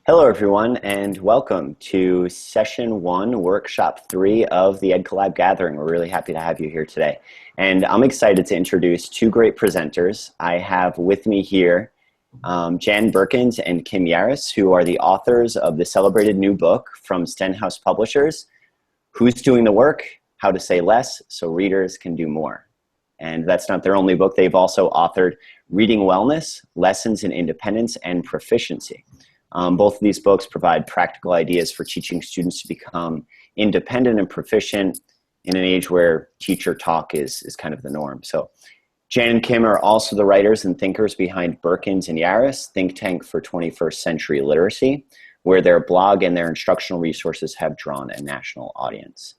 Hello, everyone, and welcome to Session 1, Workshop 3 of the EdCollab Gathering. We're really happy to have you here today. And I'm excited to introduce two great presenters. I have with me here Jan Burkins and Kim Yaris, who are the authors of the celebrated new book from Stenhouse Publishers, Who's Doing the Work? How to Say Less So Readers Can Do More. And that's not their only book. They've also authored Reading Wellness, Lessons in Independence and Proficiency. Both of these books provide practical ideas for teaching students to become independent and proficient in an age where teacher talk is kind of the norm. So Jan and Kim are also the writers and thinkers behind Burkins and Yaris, think tank for 21st century literacy, where their blog and their instructional resources have drawn a national audience.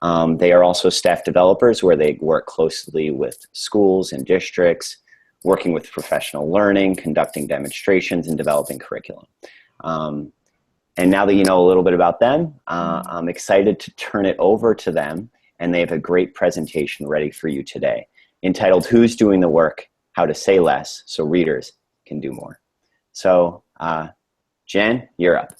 They are also staff developers where they work closely with schools and districts, working with professional learning, conducting demonstrations, and developing curriculum. And now that you know a little bit about them, I'm excited to turn it over to them, and they have a great presentation ready for you today, entitled Who's Doing the Work? How to Say Less So Readers Can Do More. So, Jan, you're up.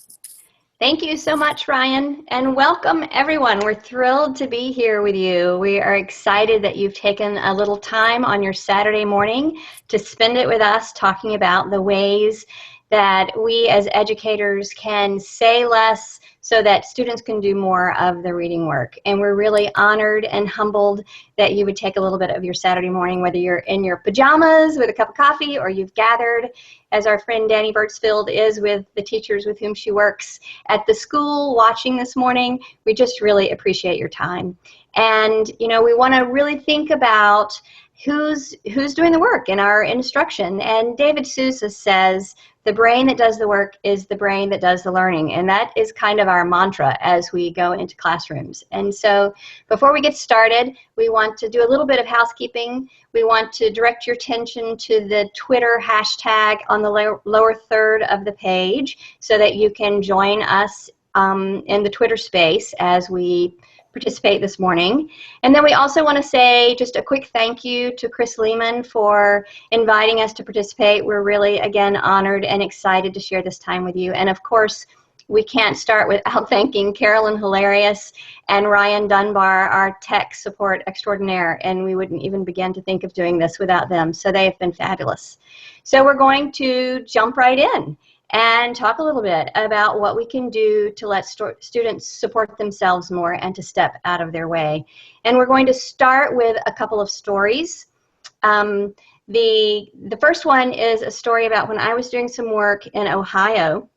Thank you so much, Ryan, and welcome everyone. We're thrilled to be here with you. We are excited that you've taken a little time on your Saturday morning to spend it with us talking about the ways that we as educators can say less so that students can do more of the reading work. And we're really honored and humbled that you would take a little bit of your Saturday morning, whether you're in your pajamas with a cup of coffee or you've gathered, as our friend Danny Birtsfield is with the teachers with whom she works at the school watching this morning. We just really appreciate your time. And, you know, we want to really think about who's doing the work in our instruction. And David Sousa says, the brain that does the work is the brain that does the learning. And that is kind of our mantra as we go into classrooms. And so before we get started, we want to do a little bit of housekeeping. We want to direct your attention to the Twitter hashtag on the lower third of the page so that you can join us in the Twitter space as we participate this morning. And then we also want to say just a quick thank you to Chris Lehman for inviting us to participate. We're really, again, honored and excited to share this time with you. And of course, we can't start without thanking Carolyn Hilarious and Ryan Dunbar, our tech support extraordinaire, and we wouldn't even begin to think of doing this without them. So they have been fabulous. So we're going to jump right in and talk a little bit about what we can do to let students support themselves more and to step out of their way. And we're going to start with a couple of stories. The first one is a story about when I was doing some work in Ohio.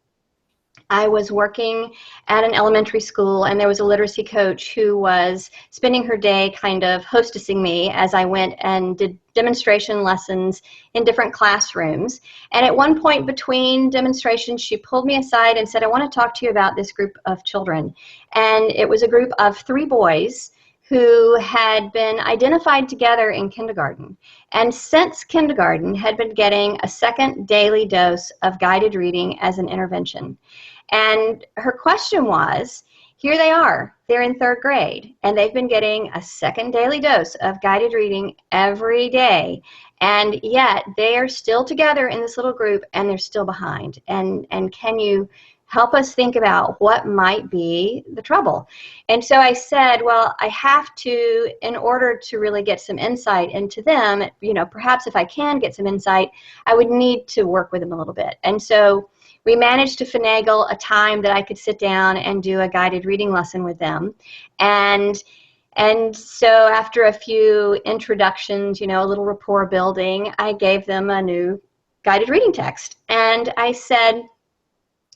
I was working at an elementary school, and there was a literacy coach who was spending her day kind of hostessing me as I went and did demonstration lessons in different classrooms. And at one point between demonstrations, she pulled me aside and said, I want to talk to you about this group of children. And it was a group of 3 boys who had been identified together in kindergarten, and since kindergarten had been getting a second daily dose of guided reading as an intervention. And her question was, here they are, they're in 3rd grade, and they've been getting a second daily dose of guided reading every day, and yet they are still together in this little group, and they're still behind. And can you help us think about what might be the trouble? And so I said, well, I have to, in order to really get some insight into them, you know, perhaps if I can get some insight, I would need to work with them a little bit. And so we managed to finagle a time that I could sit down and do a guided reading lesson with them. And so after a few introductions, you know, a little rapport building, I gave them a new guided reading text. And I said,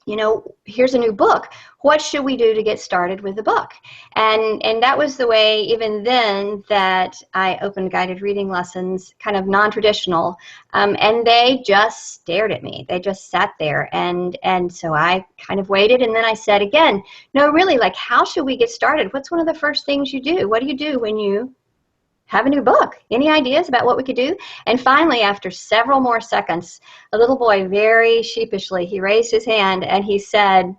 you know, here's a new book. What should we do to get started with the book? And that was the way, even then, that I opened guided reading lessons, kind of non-traditional, and they just stared at me. They just sat there, and so I kind of waited, and then I said again, no, really, like, how should we get started? What's one of the first things you do? What do you do when you have a new book? Any ideas about what we could do? And finally, after several more seconds, a little boy, very sheepishly, he raised his hand and he said,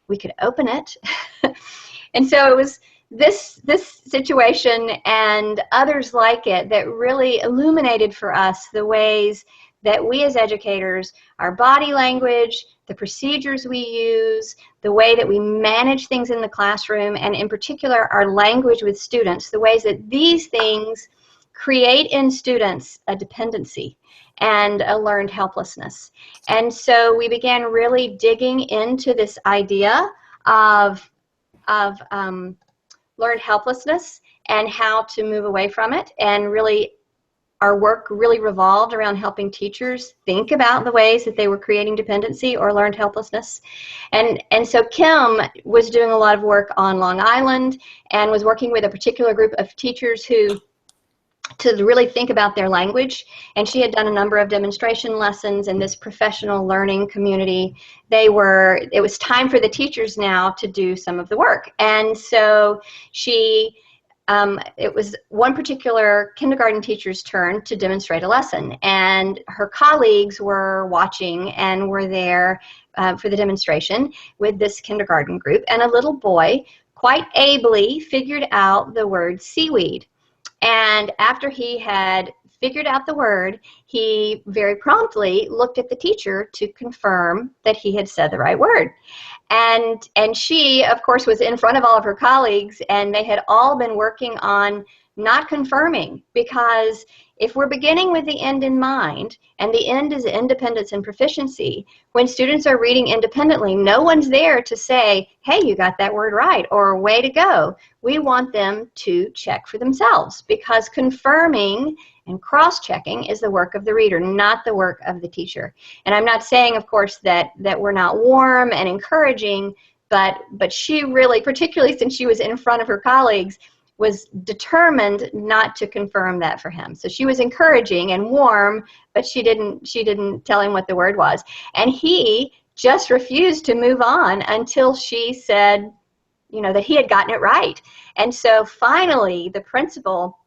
we could open it. And so it was this situation and others like it that really illuminated for us the ways that we as educators, our body language, the procedures we use, the way that we manage things in the classroom, and in particular our language with students, the ways that these things create in students a dependency and a learned helplessness. And so we began really digging into this idea of learned helplessness and how to move away from it. And really, our work really revolved around helping teachers think about the ways that they were creating dependency or learned helplessness. And so Kim was doing a lot of work on Long Island and was working with a particular group of teachers to really think about their language. And she had done a number of demonstration lessons in this professional learning community. It was time for the teachers now to do some of the work. And so it was one particular kindergarten teacher's turn to demonstrate a lesson, and her colleagues were watching and were there for the demonstration with this kindergarten group, and a little boy quite ably figured out the word seaweed. And after he had figured out the word, he very promptly looked at the teacher to confirm that he had said the right word. And she, of course, was in front of all of her colleagues, and they had all been working on not confirming, because if we're beginning with the end in mind, and the end is independence and proficiency, when students are reading independently, no one's there to say, hey, you got that word right, or way to go. We want them to check for themselves, because confirming and cross-checking is the work of the reader, not the work of the teacher. And I'm not saying, of course, that we're not warm and encouraging, but she really, particularly since she was in front of her colleagues, was determined not to confirm that for him. So she was encouraging and warm, but she didn't tell him what the word was. And he just refused to move on until she said, that he had gotten it right. And so finally, the principal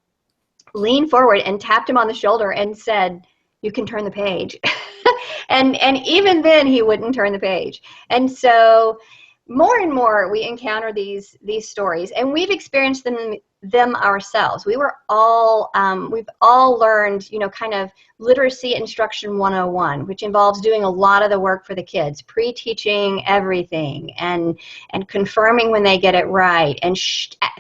leaned forward and tapped him on the shoulder and said, you can turn the page. and even then, he wouldn't turn the page. And so more and more we encounter these stories, and we've experienced them ourselves. We've all learned, kind of literacy instruction 101, which involves doing a lot of the work for the kids, pre-teaching everything and confirming when they get it right, and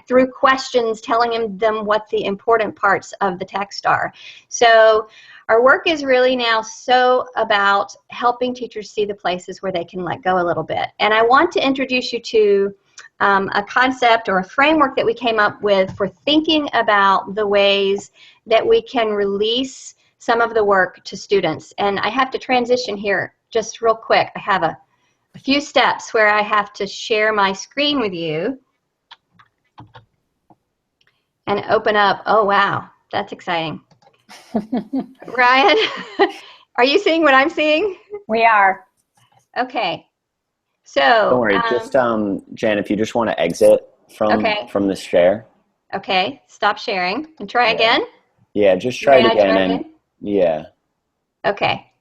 through questions telling them what the important parts of the text are. So our work is really now so about helping teachers see the places where they can let go a little bit. And I want to introduce you to a concept or a framework that we came up with for thinking about the ways that we can release some of the work to students. And I have to transition here just real quick. I have a few steps where I have to share my screen with you and open up. Oh, wow, that's exciting. Ryan, are you seeing what I'm seeing? We are. Okay. So don't worry, just Jan, if you just want to exit from this share. Okay, stop sharing and try again. Yeah, just try it again. Yeah. Okay,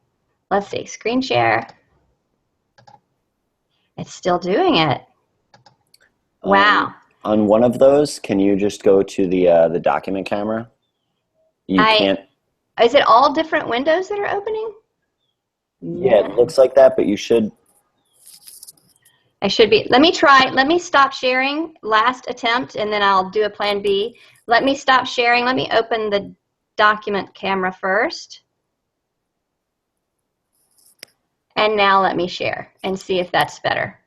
let's see. Screen share. It's still doing it. Wow. On one of those, can you just go to the document camera? You can't. Is it all different windows that are opening? Yeah, it looks like that, but you should. I should be. Let me try. Let me stop sharing. Last attempt, and then I'll do a plan B. Let me stop sharing. Let me open the document camera first. And now let me share and see if that's better.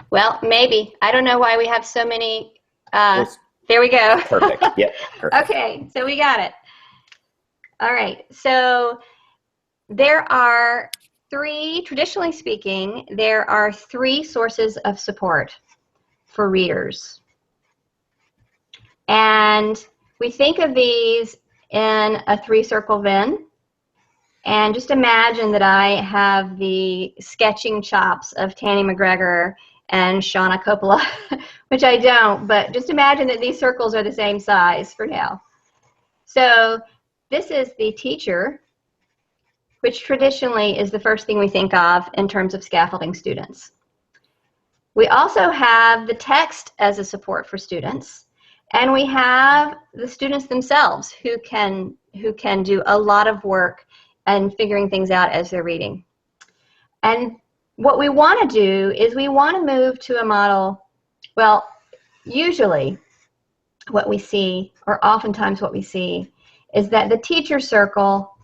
Well, maybe. I don't know why we have so many. There we go. Perfect. Yep. Perfect. Okay, so we got it. All right. So there are traditionally speaking, there are three sources of support for readers. And we think of these in a three-circle Venn. And just imagine that I have the sketching chops of Tanny McGregor and Shauna Coppola, which I don't, but just imagine that these circles are the same size for now. So this is the teacher, which traditionally is the first thing we think of in terms of scaffolding students. We also have the text as a support for students, And we have the students themselves who can do a lot of work and figuring things out as they're reading. And what we want to do is we want to move to a model, well, usually what we see, or oftentimes what we see, is that the teacher circle,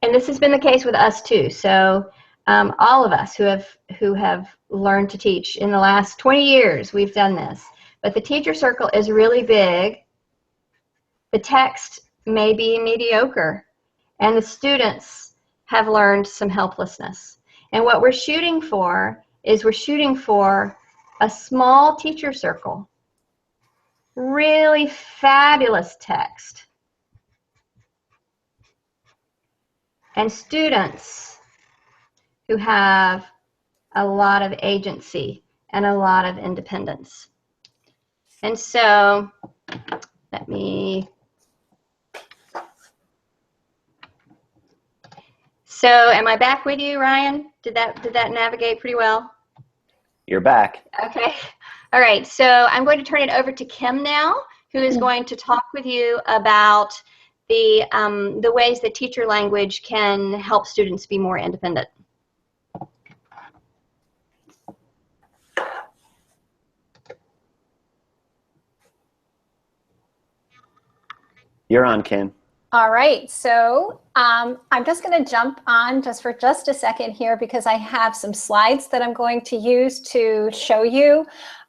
and this has been the case with us too, so all of us who have learned to teach in the last 20 years, we've done this. But the teacher circle is really big. The text may be mediocre, and the students have learned some helplessness. And what we're shooting for is we're shooting for a small teacher circle, really fabulous text, and students who have a lot of agency and a lot of independence. And so let me, so am I back with you, Ryan? Did that navigate pretty well? You're back. Okay. All right. So I'm going to turn it over to Kim now, who is going to talk with you about the ways that teacher language can help students be more independent. You're on, Kim. All right, so I'm just going to jump on just for just a second here because I have some slides that I'm going to use to show you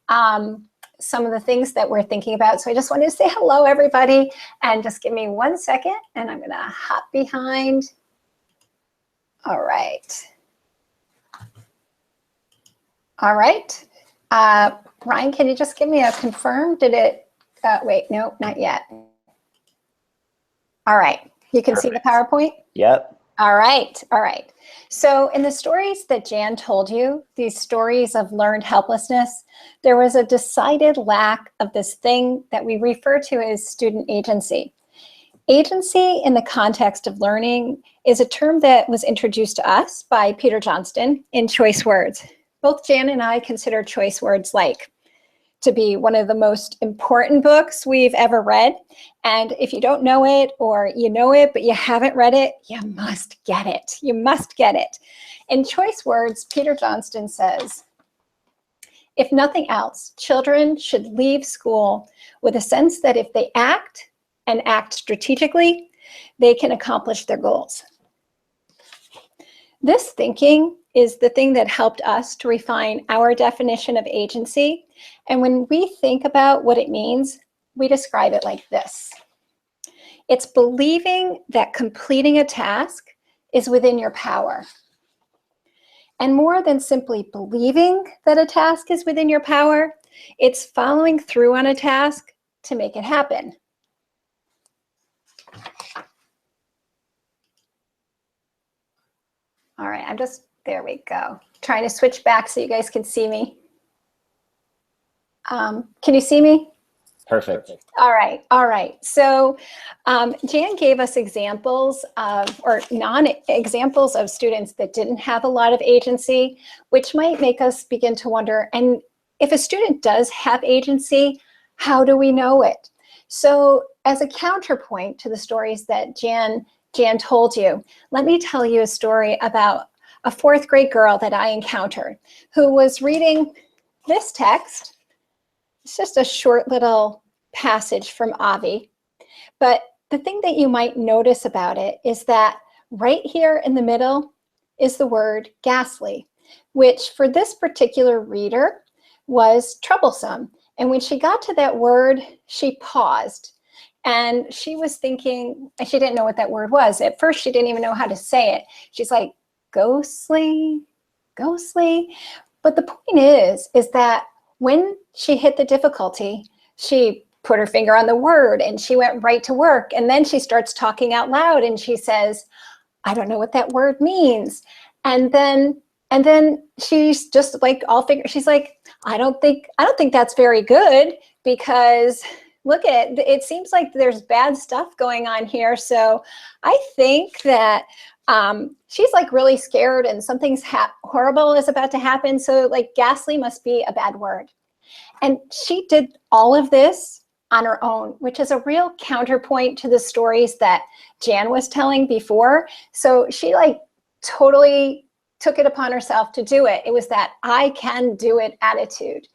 some of the things that we're thinking about. So I just wanted to say hello, everybody, and just give me 1 second, and I'm going to hop behind. All right. All right. Ryan, can you just give me a confirm? Did it, wait, no, not yet. All right, you can see the PowerPoint? Yep. All right, all right. So in the stories that Jan told you, these stories of learned helplessness, there was a decided lack of this thing that we refer to as student agency. Agency in the context of learning is a term that was introduced to us by Peter Johnston in Choice Words. Both Jan and I consider Choice Words like to be one of the most important books we've ever read. And if you don't know it, or you know it, but you haven't read it, you must get it. You must get it. In Choice Words, Peter Johnston says, if nothing else, children should leave school with a sense that if they act and act strategically, they can accomplish their goals. This thinking is the thing that helped us to refine our definition of agency. And when we think about what it means, we describe it like this. It's believing that completing a task is within your power. And more than simply believing that a task is within your power, it's following through on a task to make it happen. All right, there we go. Trying to switch back so you guys can see me. Can you see me? Perfect. All right, all right. So Jan gave us examples of, or non-examples of students that didn't have a lot of agency, which might make us begin to wonder, and if a student does have agency, how do we know it? So as a counterpoint to the stories that Jan told you, let me tell you a story about a 4th grade girl that I encountered who was reading this text. It's just a short little passage from Avi. But the thing that you might notice about it is that right here in the middle is the word ghastly, which for this particular reader was troublesome. And when she got to that word, she paused. And she was thinking, she didn't know what that word was. At first, she didn't even know how to say it. She's like, ghostly, ghostly. But the point is that when she hit the difficulty, she put her finger on the word and she went right to work. And then she starts talking out loud and she says, I don't know what that word means. And then she's just like she's like, I don't think that's very good, because look at it, it seems like there's bad stuff going on here. So I think that she's like really scared and something's horrible is about to happen. So like ghastly must be a bad word. And she did all of this on her own, which is a real counterpoint to the stories that Jan was telling before. So she like totally took it upon herself to do it. It was that I can do it attitude.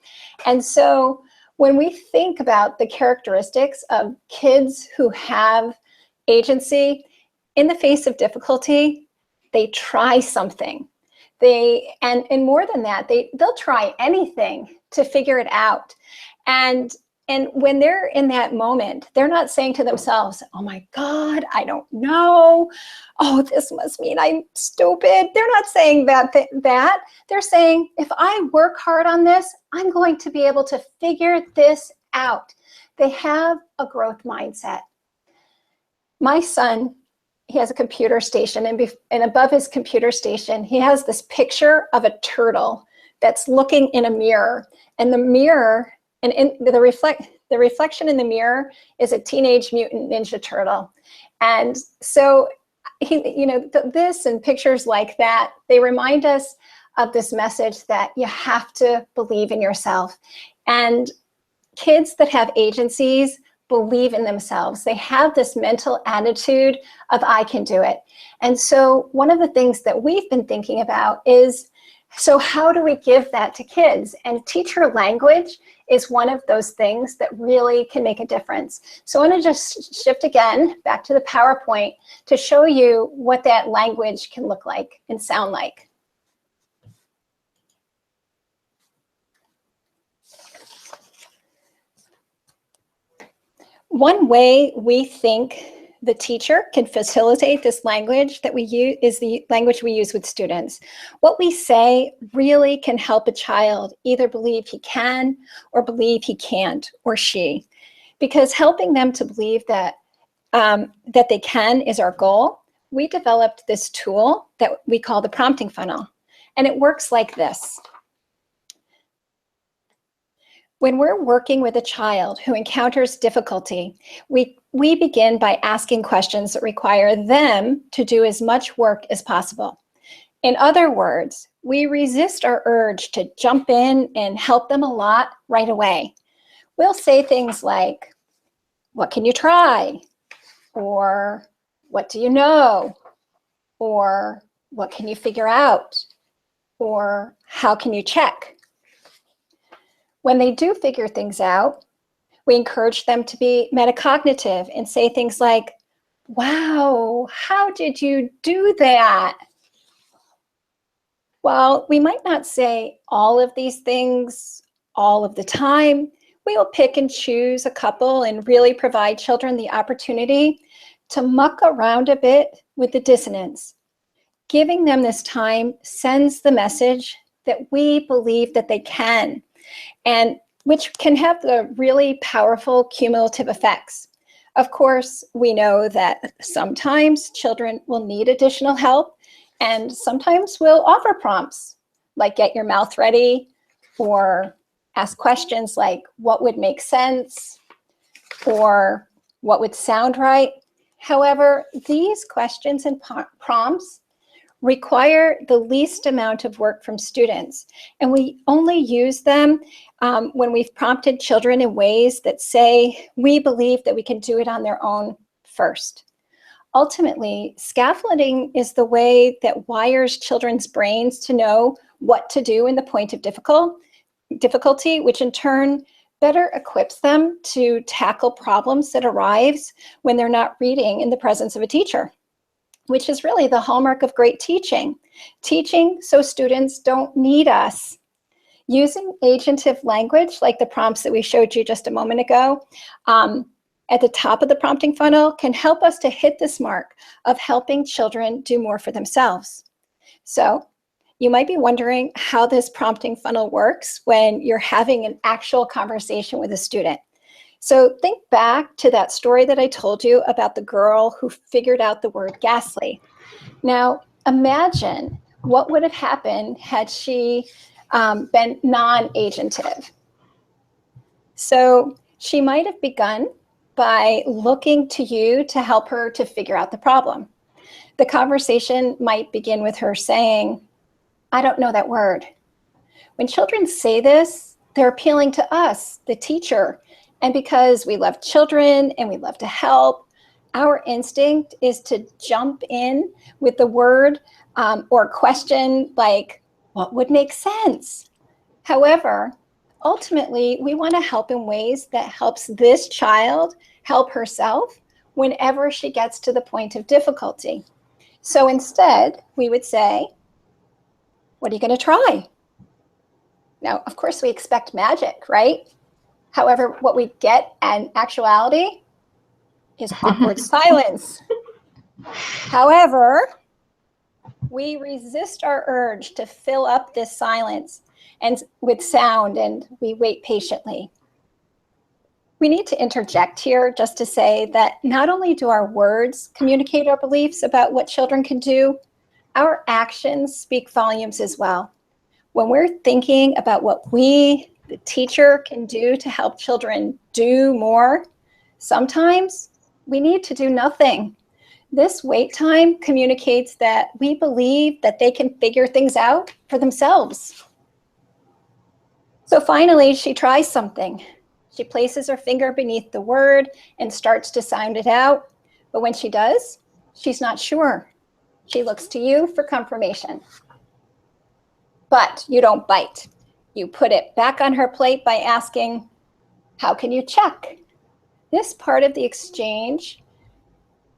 And so when we think about the characteristics of kids who have agency, in the face of difficulty, they try something. And more than that, they'll try anything to figure it out. And when they're in that moment, they're not saying to themselves, oh my God, I don't know. Oh, this must mean I'm stupid. They're not saying that. They're saying, if I work hard on this, I'm going to be able to figure this out. They have a growth mindset. My son, he has a computer station, and above his computer station, he has this picture of a turtle that's looking in a mirror. And the mirror, and the reflection in the mirror is a Teenage Mutant Ninja Turtle. And so this and pictures like that, they remind us of this message that you have to believe in yourself. And kids that have agencies believe in themselves. They have this mental attitude of I can do it. And so one of the things that we've been thinking about is, so how do we give that to kids? And teacher language is one of those things that really can make a difference. So I want to just shift again back to the PowerPoint to show you what that language can look like and sound like. One way we think the teacher can facilitate this language that we use is the language we use with students. What we say really can help a child either believe he can or believe he can't, or she, because helping them to believe that they can is our goal. We developed this tool that we call the prompting funnel, and it works like this. When we're working with a child who encounters difficulty, we begin by asking questions that require them to do as much work as possible. In other words, we resist our urge to jump in and help them a lot right away. We'll say things like, what can you try? Or what do you know? Or what can you figure out? Or how can you check? When they do figure things out, we encourage them to be metacognitive and say things like, wow, how did you do that? While we might not say all of these things all of the time, we will pick and choose a couple and really provide children the opportunity to muck around a bit with the dissonance. Giving them this time sends the message that we believe that they can, and which can have the really powerful cumulative effects. Of course, we know that sometimes children will need additional help, and sometimes we'll offer prompts like get your mouth ready, or ask questions like what would make sense, or what would sound right. However, these questions and prompts require the least amount of work from students. And we only use them when we've prompted children in ways that say, we believe that we can do it on their own first. Ultimately, scaffolding is the way that wires children's brains to know what to do in the point of difficulty, which in turn better equips them to tackle problems that arise when they're not reading in the presence of a teacher, which is really the hallmark of great teaching. Teaching so students don't need us. Using agentive language, like the prompts that we showed you just a moment ago, at the top of the prompting funnel can help us to hit this mark of helping children do more for themselves. So you might be wondering how this prompting funnel works when you're having an actual conversation with a student. So think back to that story that I told you about the girl who figured out the word ghastly. Now, imagine what would have happened had she been non-agentive. So she might have begun by looking to you to help her to figure out the problem. The conversation might begin with her saying, I don't know that word. When children say this, they're appealing to us, the teacher, And because we love children and we love to help, our instinct is to jump in with the word or question like, what would make sense? However, ultimately, we want to help in ways that helps this child help herself whenever she gets to the point of difficulty. So instead, we would say, what are you going to try? Now, of course, we expect magic, right? However, what we get in actuality is awkward silence. However, we resist our urge to fill up this silence and with sound, and we wait patiently. We need to interject here just to say that not only do our words communicate our beliefs about what children can do, our actions speak volumes as well. When we're thinking about what we, the teacher, can do to help children do more, sometimes we need to do nothing. This wait time communicates that we believe that they can figure things out for themselves. So finally, she tries something. She places her finger beneath the word and starts to sound it out. But when she does, she's not sure. She looks to you for confirmation. But you don't bite. You put it back on her plate by asking, how can you check? This part of the exchange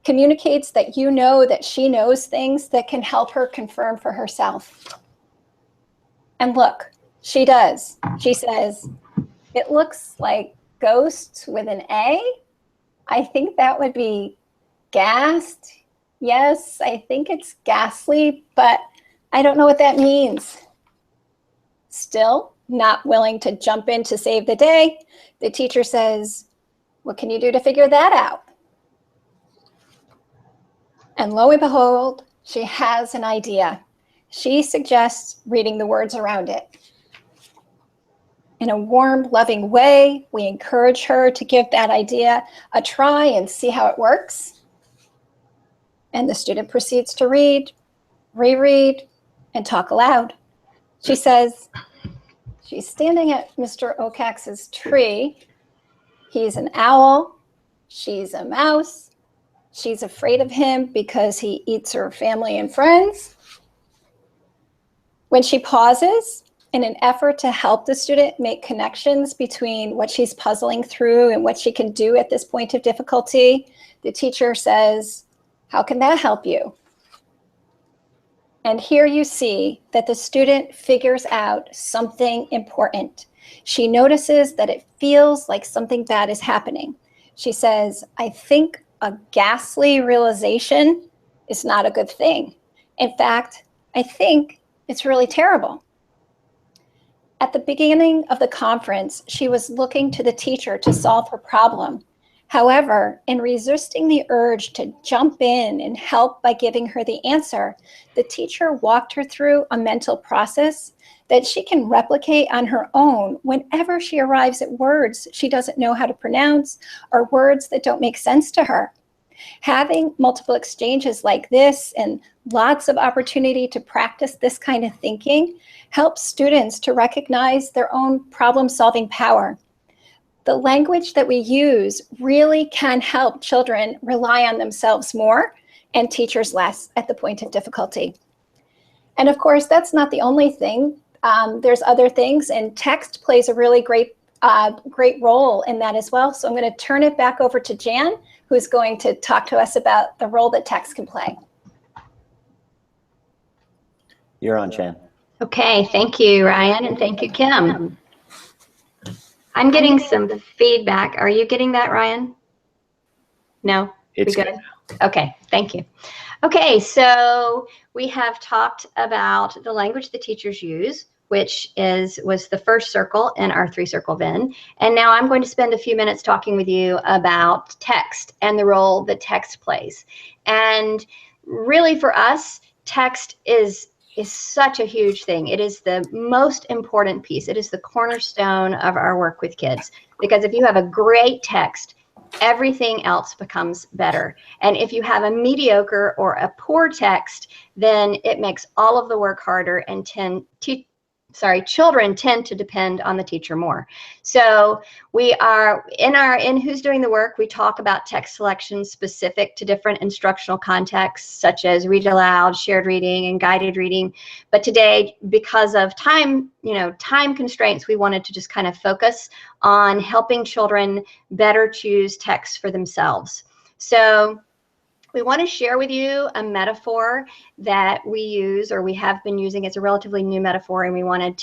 communicates that you know that she knows things that can help her confirm for herself. And look, she does. She says, it looks like ghosts with an A. I think that would be gassed. Yes, I think it's ghastly, but I don't know what that means. Still not willing to jump in to save the day, the teacher says, what can you do to figure that out? And lo and behold, she has an idea. She suggests reading the words around it. In a warm, loving way, we encourage her to give that idea a try and see how it works. And the student proceeds to read, reread, and talk aloud. She says, she's standing at Mr. Okax's tree. He's an owl. She's a mouse. She's afraid of him because he eats her family and friends. When she pauses, in an effort to help the student make connections between what she's puzzling through and what she can do at this point of difficulty, the teacher says, how can that help you? And here you see that the student figures out something important. She notices that it feels like something bad is happening. She says, I think a ghastly realization is not a good thing. In fact, I think it's really terrible. At the beginning of the conference, she was looking to the teacher to solve her problem. However, in resisting the urge to jump in and help by giving her the answer, the teacher walked her through a mental process that she can replicate on her own whenever she arrives at words she doesn't know how to pronounce or words that don't make sense to her. Having multiple exchanges like this and lots of opportunity to practice this kind of thinking helps students to recognize their own problem-solving power. The language that we use really can help children rely on themselves more and teachers less at the point of difficulty. And of course, that's not the only thing. There's other things, and text plays a really great role in that as well. So I'm going to turn it back over to Jan, who's going to talk to us about the role that text can play. You're on, Jan. Okay, thank you, Ryan, and thank you, Kim. I'm getting some feedback. Are you getting that, Ryan? No? It's good. Okay, thank you. Okay, so we have talked about the language the teachers use, which was the first circle in our 3-circle Venn. And now I'm going to spend a few minutes talking with you about text and the role that text plays. And really for us, text is such a huge thing. It is the most important piece. It is the cornerstone of our work with kids. Because if you have a great text, everything else becomes better. And if you have a mediocre or a poor text, then it makes all of the work harder and children tend to depend on the teacher more. So we are in Who's Doing the Work, we talk about text selection specific to different instructional contexts, such as read aloud, shared reading, and guided reading. But today, because of time constraints, we wanted to just kind of focus on helping children better choose text for themselves. So we want to share with you a metaphor that we use, or we have been using. It's a relatively new metaphor, and we wanted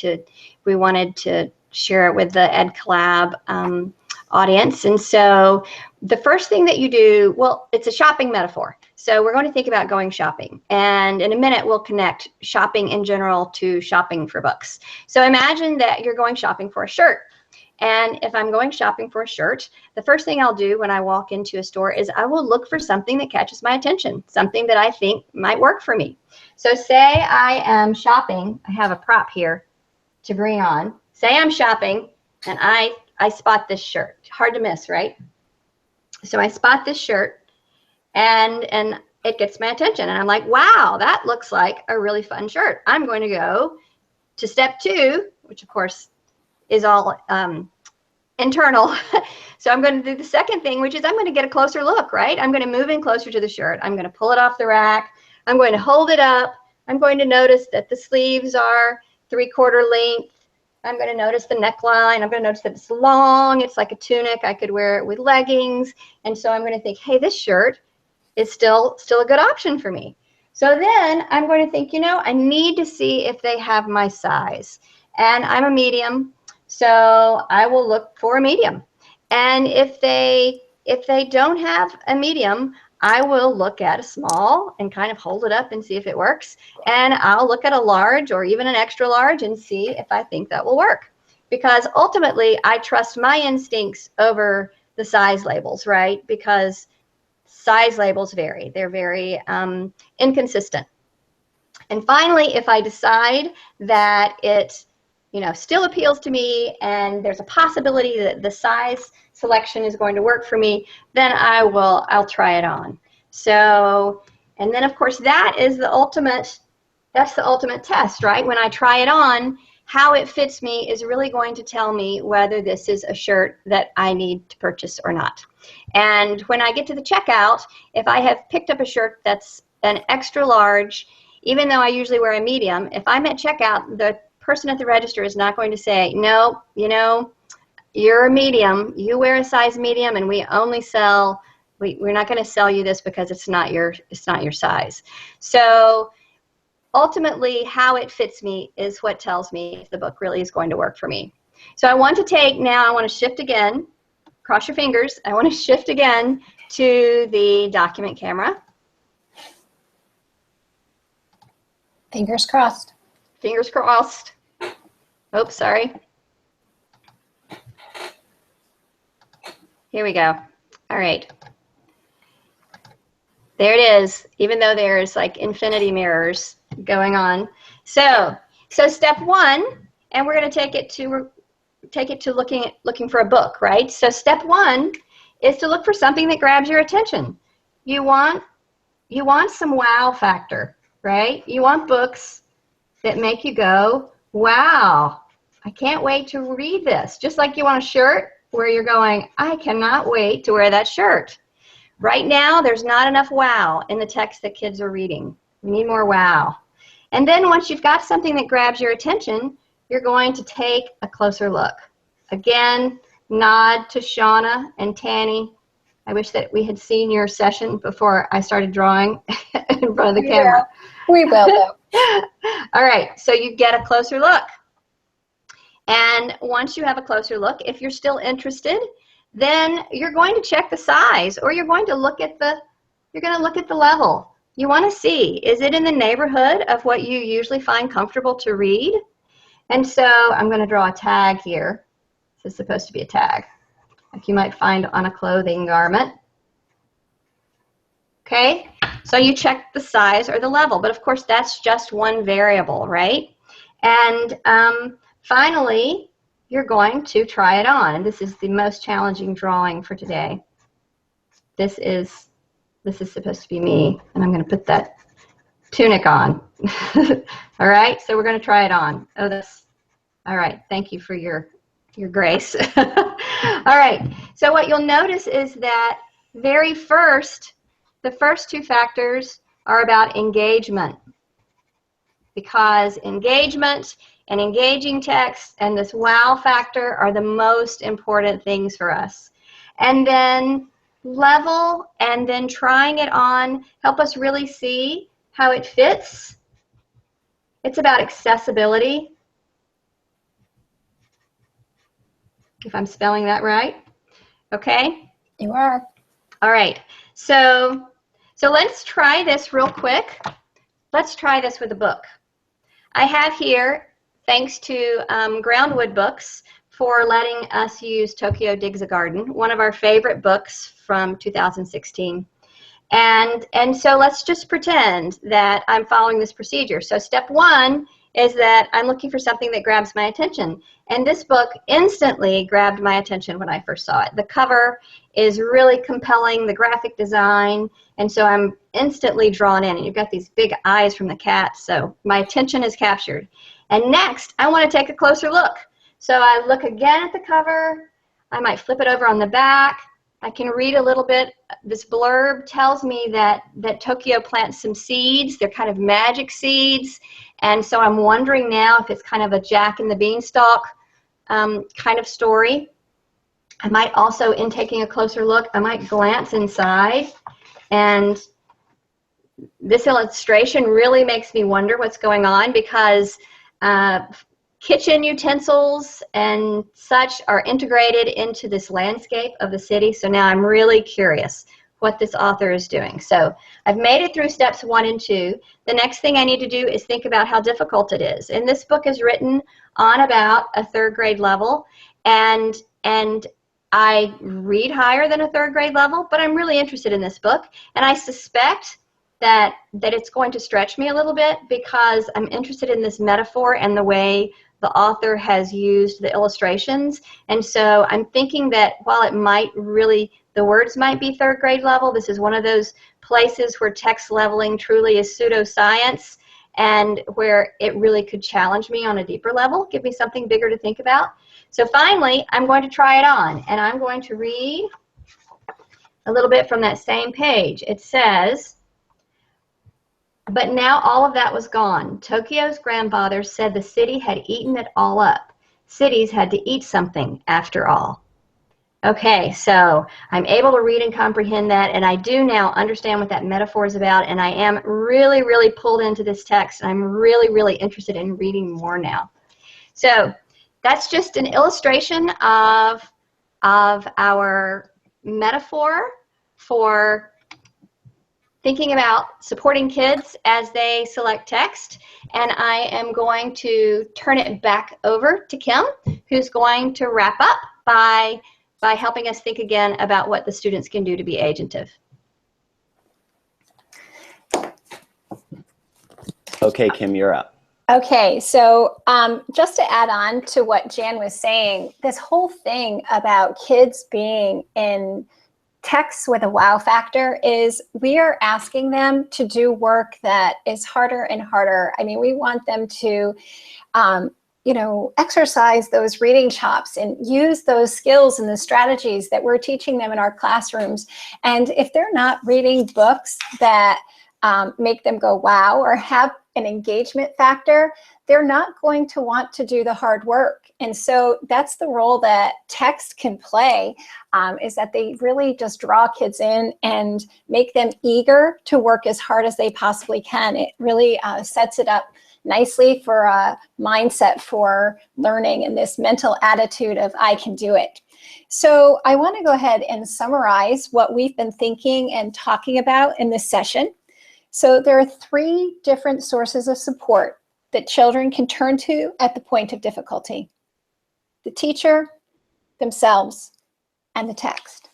to share it with the EdCollab audience. And so the first thing that you do, well, it's a shopping metaphor. So we're going to think about going shopping. And in a minute, we'll connect shopping in general to shopping for books. So imagine that you're going shopping for a shirt. And if I'm going shopping for a shirt, the first thing I'll do when I walk into a store is I will look for something that catches my attention, something that I think might work for me. So say I am shopping. I have a prop here to bring on. Say I'm shopping and I spot this shirt. Hard to miss, right? So I spot this shirt and it gets my attention. And I'm like, wow, that looks like a really fun shirt. I'm going to go to step 2, which of course is all internal. So I'm going to do the second thing, which is I'm going to get a closer look, right? I'm going to move in closer to the shirt. I'm going to pull it off the rack. I'm going to hold it up. I'm going to notice that the sleeves are 3/4 length. I'm going to notice the neckline. I'm going to notice that it's long. It's like a tunic. I could wear it with leggings. And so I'm going to think, hey, this shirt is still a good option for me. So then I'm going to think, I need to see if they have my size. And I'm a medium. So I will look for a medium. And if they don't have a medium, I will look at a small and kind of hold it up and see if it works. And I'll look at a large or even an extra large and see if I think that will work. Because ultimately, I trust my instincts over the size labels, right? Because size labels vary. They're very inconsistent. And finally, if I decide that it still appeals to me and there's a possibility that the size selection is going to work for me, then I'll try it on. So, and then of course that's the ultimate test, right? When I try it on, how it fits me is really going to tell me whether this is a shirt that I need to purchase or not. And when I get to the checkout, if I have picked up a shirt that's an extra large, even though I usually wear a medium, if I'm at checkout, the person at the register is not going to say, no, you're a medium, you wear a size medium, and we're not going to sell you this because it's not your size. So ultimately, how it fits me is what tells me if the book really is going to work for me. So I want to shift again, cross your fingers, I want to shift again to the document camera. Fingers crossed. Fingers crossed. Oops, sorry. Here we go. All right. There it is, even though there's like infinity mirrors going on. So step 1, and we're going to take it to looking for a book, right? So step 1 is to look for something that grabs your attention. You want some wow factor, right? You want books that make you go, wow, I can't wait to read this. Just like you want a shirt where you're going, I cannot wait to wear that shirt. Right now, there's not enough wow in the text that kids are reading. We need more wow. And then once you've got something that grabs your attention, you're going to take a closer look. Again, nod to Shauna and Tanny. I wish that we had seen your session before I started drawing in front of the camera. We will, though. All right, so you get a closer look. And once you have a closer look, if you're still interested, then you're going to check the size, or you're going to look at the level. You want to see, is it in the neighborhood of what you usually find comfortable to read? And so I'm going to draw a tag here. This is supposed to be a tag, like you might find on a clothing garment. Okay, so you check the size or the level, but of course that's just one variable, right? And finally, you're going to try it on. And this is the most challenging drawing for today. This is supposed to be me, and I'm going to put that tunic on. All right, so we're going to try it on. Oh, All right, thank you for your grace. All right, so what you'll notice is that the first two factors are about engagement, because engagement and engaging text and this wow factor are the most important things for us. And then level and then trying it on help us really see how it fits. It's about accessibility, if I'm spelling that right. Okay? You are. All right. So let's try this real quick. Let's try this with a book. I have here, thanks to Groundwood Books for letting us use Tokyo Digs a Garden, one of our favorite books from 2016. And so let's just pretend that I'm following this procedure. So step one is that I'm looking for something that grabs my attention. And this book instantly grabbed my attention when I first saw it. The cover is really compelling, the graphic design, and so I'm instantly drawn in. And you've got these big eyes from the cat, so my attention is captured. And next, I want to take a closer look. So I look again at the cover. I might flip it over on the back. I can read a little bit. This blurb tells me that Tokyo plants some seeds. They're kind of magic seeds. And so I'm wondering now if it's kind of a Jack and the Beanstalk kind of story. I might also, in taking a closer look, I might glance inside. And this illustration really makes me wonder what's going on, because kitchen utensils and such are integrated into this landscape of the city. So now I'm really curious what this author is doing. So I've made it through steps 1 and 2. The next thing I need to do is think about how difficult it is. And this book is written on about a 3rd grade level, and I read higher than a 3rd grade level, but I'm really interested in this book, and I suspect that it's going to stretch me a little bit, because I'm interested in this metaphor and the way the author has used the illustrations. And so I'm thinking that while it might really, the words might be 3rd grade level, this is one of those places where text leveling truly is pseudoscience, and where it really could challenge me on a deeper level, give me something bigger to think about. So finally, I'm going to try it on, and I'm going to read a little bit from that same page. It says, "But now all of that was gone. Tokyo's grandfather said the city had eaten it all up. Cities had to eat something, after all." Okay, so I'm able to read and comprehend that, and I do now understand what that metaphor is about, and I am really, really pulled into this text, and I'm really, really interested in reading more now. So that's just an illustration of our metaphor for thinking about supporting kids as they select text. And I am going to turn it back over to Kim, who's going to wrap up by helping us think again about what the students can do to be agentive. Okay, Kim, you're up. Okay, so just to add on to what Jan was saying, this whole thing about kids being in texts with a wow factor is we are asking them to do work that is harder and harder. I mean, we want them to, exercise those reading chops and use those skills and the strategies that we're teaching them in our classrooms. And if they're not reading books that make them go wow or have an engagement factor, they're not going to want to do the hard work. And so that's the role that text can play, is that they really just draw kids in and make them eager to work as hard as they possibly can. It really sets it up nicely for a mindset for learning and this mental attitude of I can do it. So I want to go ahead and summarize what we've been thinking and talking about in this session. So there are 3 different sources of support that children can turn to at the point of difficulty: the teacher, themselves, and the text.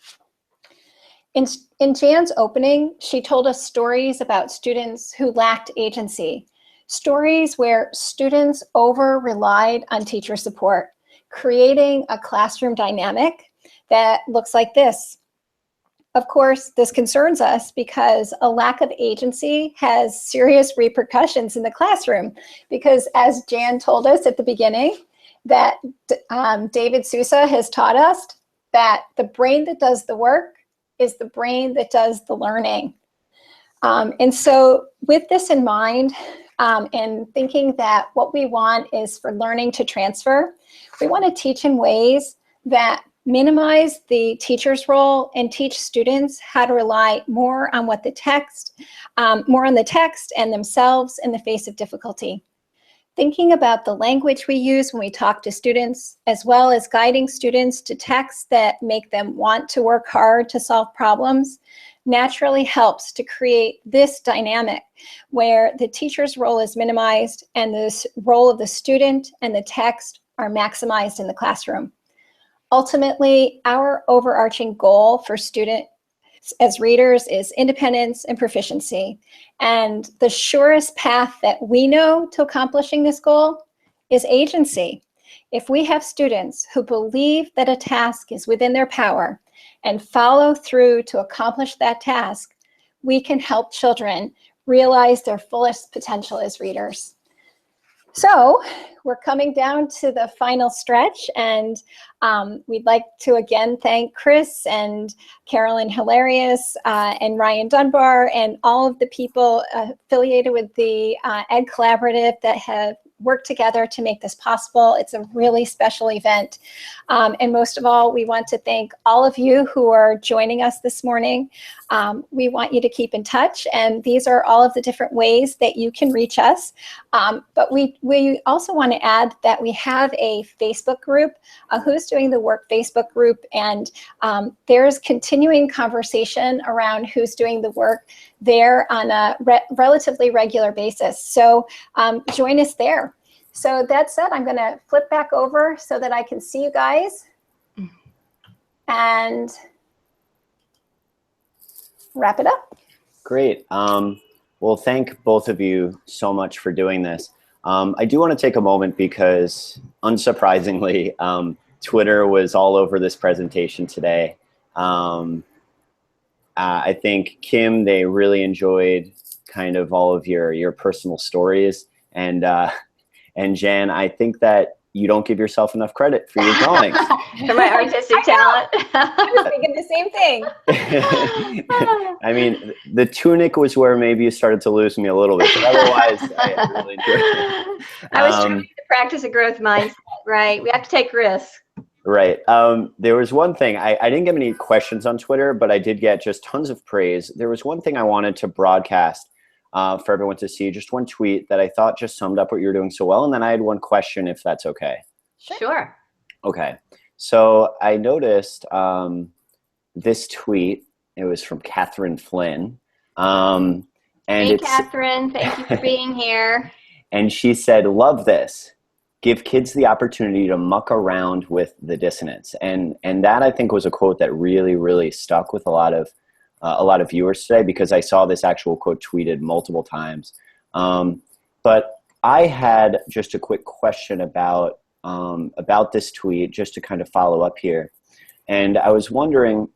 In Jan's opening, she told us stories about students who lacked agency, stories where students over-relied on teacher support, creating a classroom dynamic that looks like this. Of course, this concerns us because a lack of agency has serious repercussions in the classroom, because as Jan told us at the beginning, that David Sousa has taught us, that the brain that does the work is the brain that does the learning. And so with this in mind, and thinking that what we want is for learning to transfer, we want to teach in ways that minimize the teacher's role and teach students how to rely more on what the text, more on the text and themselves in the face of difficulty. Thinking about the language we use when we talk to students, as well as guiding students to texts that make them want to work hard to solve problems, naturally helps to create this dynamic where the teacher's role is minimized and the role of the student and the text are maximized in the classroom. Ultimately, our overarching goal for students as readers is independence and proficiency. And the surest path that we know to accomplishing this goal is agency. If we have students who believe that a task is within their power and follow through to accomplish that task, we can help children realize their fullest potential as readers. So we're coming down to the final stretch, and we'd like to again thank Chris and Carolyn Hilarious and Ryan Dunbar and all of the people affiliated with the Ed Collaborative that have worked together to make this possible. It's a really special event. And most of all, we want to thank all of you who are joining us this morning. We want you to keep in touch, and these are all of the different ways that you can reach us. But we also want to add that we have a Facebook group, Who's Doing the Work Facebook group, and there's continuing conversation around who's doing the work there on a relatively regular basis. So join us there. So that said, I'm going to flip back over so that I can see you guys and wrap it up. Great. Well, thank both of you so much for doing this. I do want to take a moment because, unsurprisingly, Twitter was all over this presentation today. I think, Kim, they really enjoyed kind of all of your personal stories. And Jan, I think that you don't give yourself enough credit for your drawings. For my artistic talent. I was thinking the same thing. I mean, the tunic was where maybe you started to lose me a little bit, but otherwise, I really enjoyed it. I was trying to practice a growth mindset, right? We have to take risks. Right. There was one thing, I didn't get many questions on Twitter, but I did get just tons of praise. There was one thing I wanted to broadcast for everyone to see, just one tweet that I thought just summed up what you were doing so well. And then I had one question, if that's okay. Sure. Okay. So I noticed this tweet. It was from Catherine Flynn. Hey, Catherine. Thank you for being here. And she said, "Love this. Give kids the opportunity to muck around with the dissonance." And that, I think, was a quote that really, really stuck with a lot of viewers today, because I saw this actual quote tweeted multiple times. But I had just a quick question about this tweet, just to kind of follow up here. And I was wondering,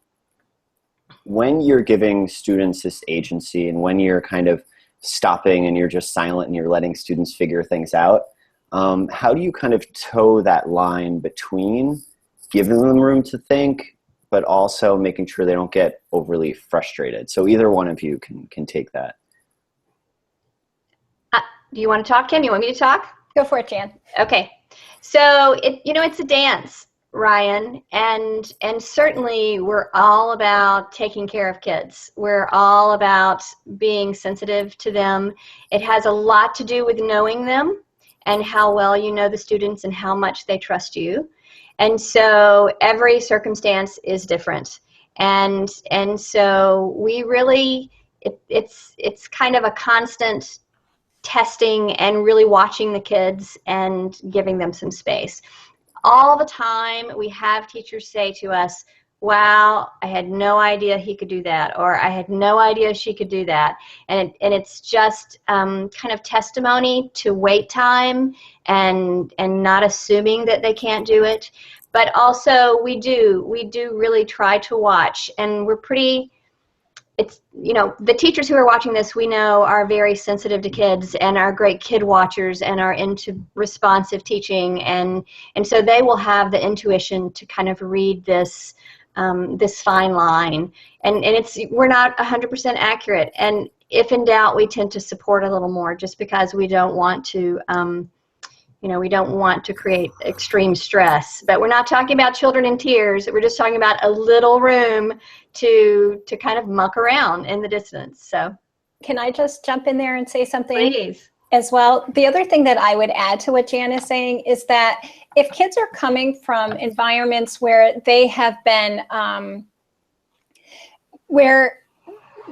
when you're giving students this agency and when you're kind of stopping and you're just silent and you're letting students figure things out, how do you kind of toe that line between giving them room to think, but also making sure they don't get overly frustrated? So either one of you can take that. Do you want to talk, Kim? You want me to talk? Go for it, Jan. Okay. So it's a dance, Ryan, and certainly we're all about taking care of kids. We're all about being sensitive to them. It has a lot to do with knowing them and how well you know the students and how much they trust you. And so every circumstance is different. And so we really, it's kind of a constant testing and really watching the kids and giving them some space. All the time we have teachers say to us, "Wow, I had no idea he could do that," or "I had no idea she could do that." And it's just kind of testimony to wait time and not assuming that they can't do it. But also we do really try to watch, and we're pretty it's, you know, the teachers who are watching this, we know, are very sensitive to kids and are great kid watchers and are into responsive teaching, and so they will have the intuition to kind of read this this fine line, and we're not 100% accurate, and if in doubt, we tend to support a little more, just because we don't want to you know, we don't want to create extreme stress. But we're not talking about children in tears. We're just talking about a little room to kind of muck around in the distance. So can I just jump in there and say something? Please. As well? The other thing that I would add to what Jan is saying is that if kids are coming from environments where they have been, where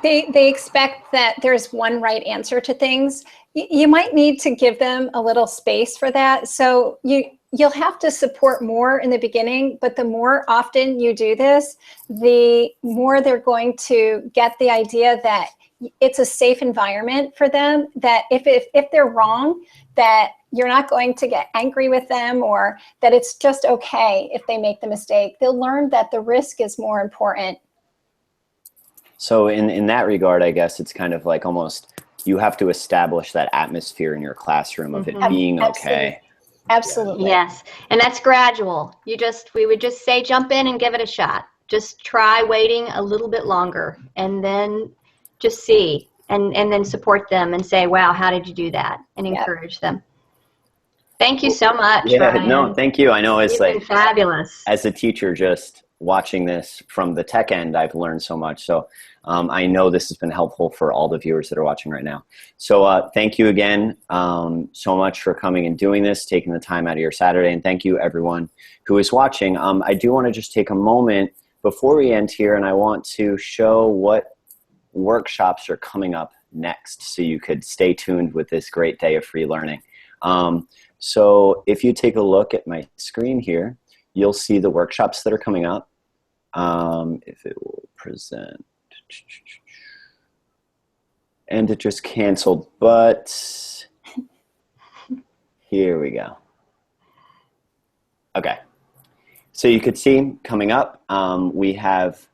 they expect that there's one right answer to things, you might need to give them a little space for that. So you'll have to support more in the beginning, but the more often you do this, the more they're going to get the idea that it's a safe environment for them, that if they're wrong, that you're not going to get angry with them, or that it's just okay if they make the mistake. They'll learn that the risk is more important. So in that regard, I guess it's kind of like almost you have to establish that atmosphere in your classroom of it being okay. Absolutely. Yes, and that's gradual. We would just say jump in and give it a shot. Just try waiting a little bit longer, and then just see, and then support them and say, wow, how did you do that? And encourage them. Thank you so much, Ryan. No, thank you. I know it's You've been fabulous. As a teacher, just watching this from the tech end, I've learned so much. So I know this has been helpful for all the viewers that are watching right now. So thank you again so much for coming and doing this, taking the time out of your Saturday. And thank you everyone who is watching. I do want to just take a moment before we end here, and I want to show what workshops are coming up next, so you could stay tuned with this great day of free learning. So if you take a look at my screen here, you'll see the workshops that are coming up. If it will present. And it just canceled, but here we go. Okay. So you could see coming up, we have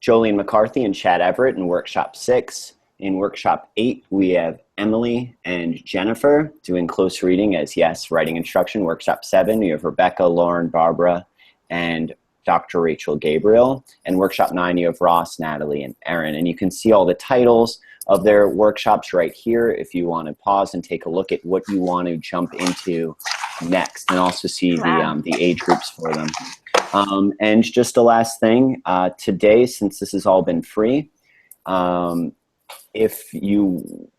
Jolene McCarthy and Chad Everett in Workshop 6. In Workshop 8, we have Emily and Jennifer doing close reading as writing instruction. Workshop 7, you have Rebecca, Lauren, Barbara, and Dr. Rachel Gabriel. And Workshop 9, you have Ross, Natalie, and Erin. And you can see all the titles of their workshops right here if you want to pause and take a look at what you want to jump into next, and also see the age groups for them. And just a last thing, today, since this has all been free, if you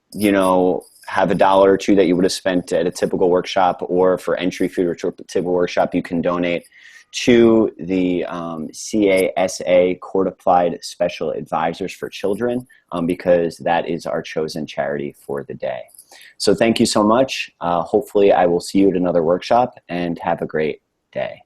have $1 or $2 that you would have spent at a typical workshop, or for entry fee or a typical workshop, you can donate to the CASA Court Applied Special Advisors for Children, because that is our chosen charity for the day. So thank you so much. Hopefully I will see you at another workshop, and have a great day.